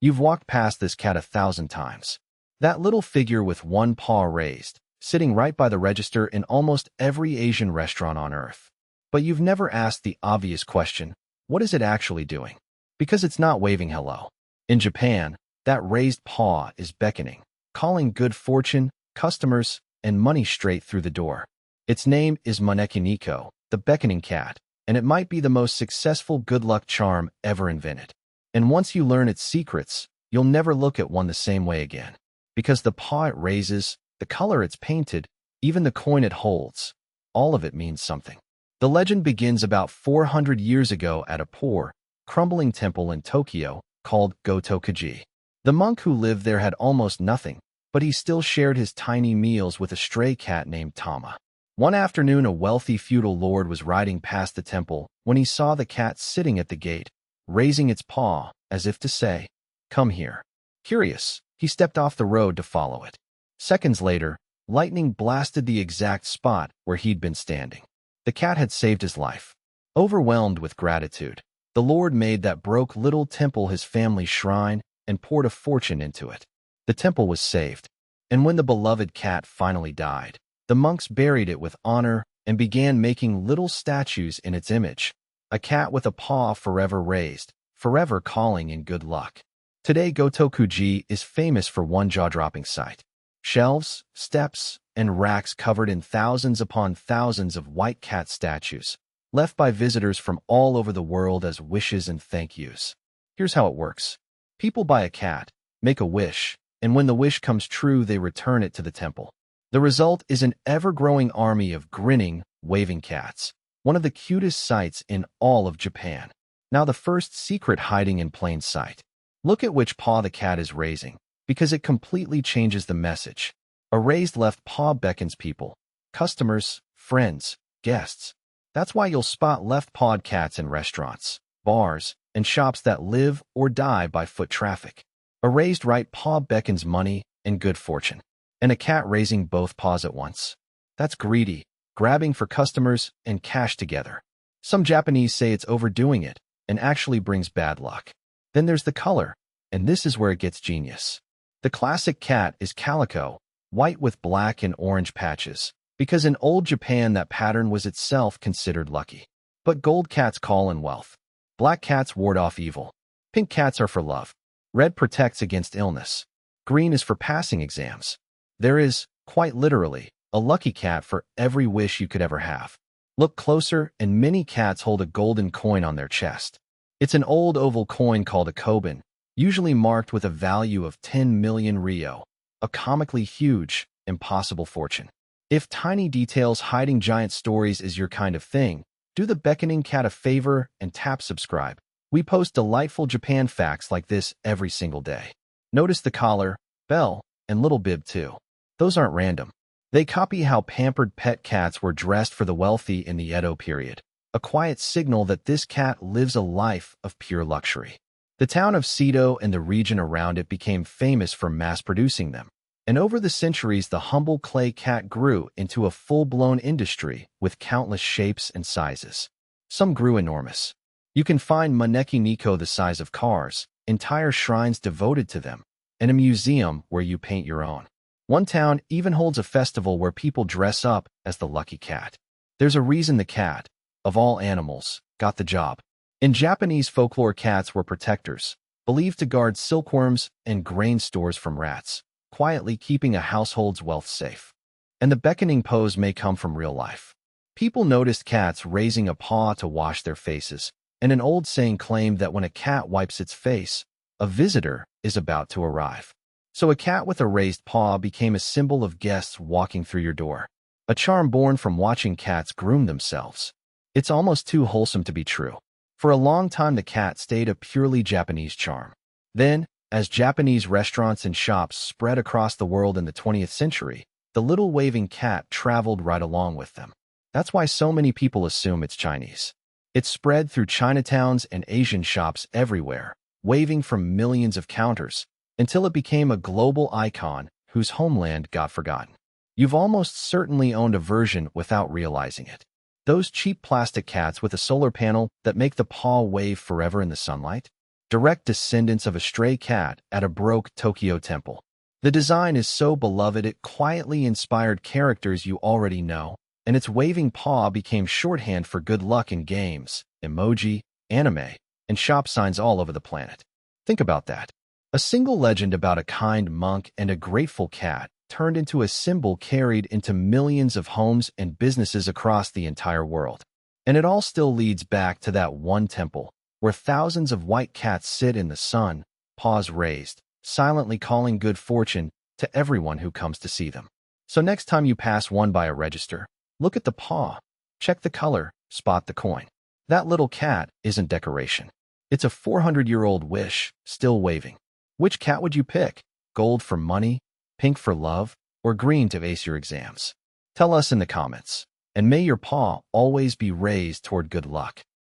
You've walked past this cat 1,000 times. That little figure with one paw raised, sitting right by the register in almost every Asian restaurant on Earth. But you've never asked the obvious question, what is it actually doing? Because it's not waving hello. In Japan, that raised paw is beckoning, calling good fortune, customers, and money straight through the door. Its name is Moneki Niko, the beckoning cat, and it might be the most successful good luck charm ever invented. And once you learn its secrets, you'll never look at one the same way again. Because the paw it raises, the color it's painted, even the coin it holds, all of it means something. The legend begins about 400 years ago at a poor, crumbling temple in Tokyo called Gotokuji. The monk who lived there had almost nothing, but he still shared his tiny meals with a stray cat named Tama. One afternoon, a wealthy feudal lord was riding past the temple when he saw the cat sitting at the gate, raising its paw as if to say, "Come here." Curious, he stepped off the road to follow it. Seconds later, lightning blasted the exact spot where he'd been standing. The cat had saved his life. Overwhelmed with gratitude, the Lord made that broke little temple his family's shrine and poured a fortune into it. The temple was saved, and when the beloved cat finally died, the monks buried it with honor and began making little statues in its image. A cat with a paw forever raised, forever calling in good luck. Today, Gotokuji is famous for one jaw-dropping sight. Shelves, steps, and racks covered in thousands upon thousands of white cat statues, left by visitors from all over the world as wishes and thank yous. Here's how it works. People buy a cat, make a wish, and when the wish comes true, they return it to the temple. The result is an ever-growing army of grinning, waving cats, one of the cutest sights in all of Japan. Now the first secret hiding in plain sight. Look at which paw the cat is raising, because it completely changes the message. A raised left paw beckons people, customers, friends, guests. That's why you'll spot left-pawed cats in restaurants, bars, and shops that live or die by foot traffic. A raised right paw beckons money and good fortune. And a cat raising both paws at once. That's greedy, grabbing for customers and cash together. Some Japanese say it's overdoing it and actually brings bad luck. Then there's the color, and this is where it gets genius. The classic cat is calico, white with black and orange patches, because in old Japan that pattern was itself considered lucky. But gold cats call in wealth. Black cats ward off evil. Pink cats are for love. Red protects against illness. Green is for passing exams. There is, quite literally, a lucky cat for every wish you could ever have. Look closer, and many cats hold a golden coin on their chest. It's an old oval coin called a koban, usually marked with a value of 10 million ryo, a comically huge, impossible fortune. If tiny details hiding giant stories is your kind of thing, do the beckoning cat a favor and tap subscribe. We post delightful Japan facts like this every single day. Notice the collar, bell, and little bib too. Those aren't random. They copy how pampered pet cats were dressed for the wealthy in the Edo period, a quiet signal that this cat lives a life of pure luxury. The town of Seto and the region around it became famous for mass-producing them, and over the centuries the humble clay cat grew into a full-blown industry with countless shapes and sizes. Some grew enormous. You can find Moneki Niko the size of cars, entire shrines devoted to them, and a museum where you paint your own. One town even holds a festival where people dress up as the lucky cat. There's a reason the cat, of all animals, got the job. In Japanese folklore, cats were protectors, believed to guard silkworms and grain stores from rats, quietly keeping a household's wealth safe. And the beckoning pose may come from real life. People noticed cats raising a paw to wash their faces, and an old saying claimed that when a cat wipes its face, a visitor is about to arrive. So a cat with a raised paw became a symbol of guests walking through your door, a charm born from watching cats groom themselves. It's almost too wholesome to be true. For a long time, the cat stayed a purely Japanese charm. Then, as Japanese restaurants and shops spread across the world in the 20th century, the little waving cat traveled right along with them. That's why so many people assume it's Chinese. It spread through Chinatowns and Asian shops everywhere, waving from millions of counters, until it became a global icon whose homeland got forgotten. You've almost certainly owned a version without realizing it. Those cheap plastic cats with a solar panel that make the paw wave forever in the sunlight? direct descendants of a stray cat at a broke Tokyo temple. The design is so beloved it quietly inspired characters you already know, and its waving paw became shorthand for good luck in games, emoji, anime, and shop signs all over the planet. Think about that. A single legend about a kind monk and a grateful cat turned into a symbol carried into millions of homes and businesses across the entire world. And it all still leads back to that one temple, where thousands of white cats sit in the sun, paws raised, silently calling good fortune to everyone who comes to see them. So next time you pass one by a register, look at the paw, check the color, spot the coin. That little cat isn't decoration. It's a 400-year-old wish, still waving. Which cat would you pick? Gold for money, pink for love, or green to ace your exams? Tell us in the comments. And may your paw always be raised toward good luck.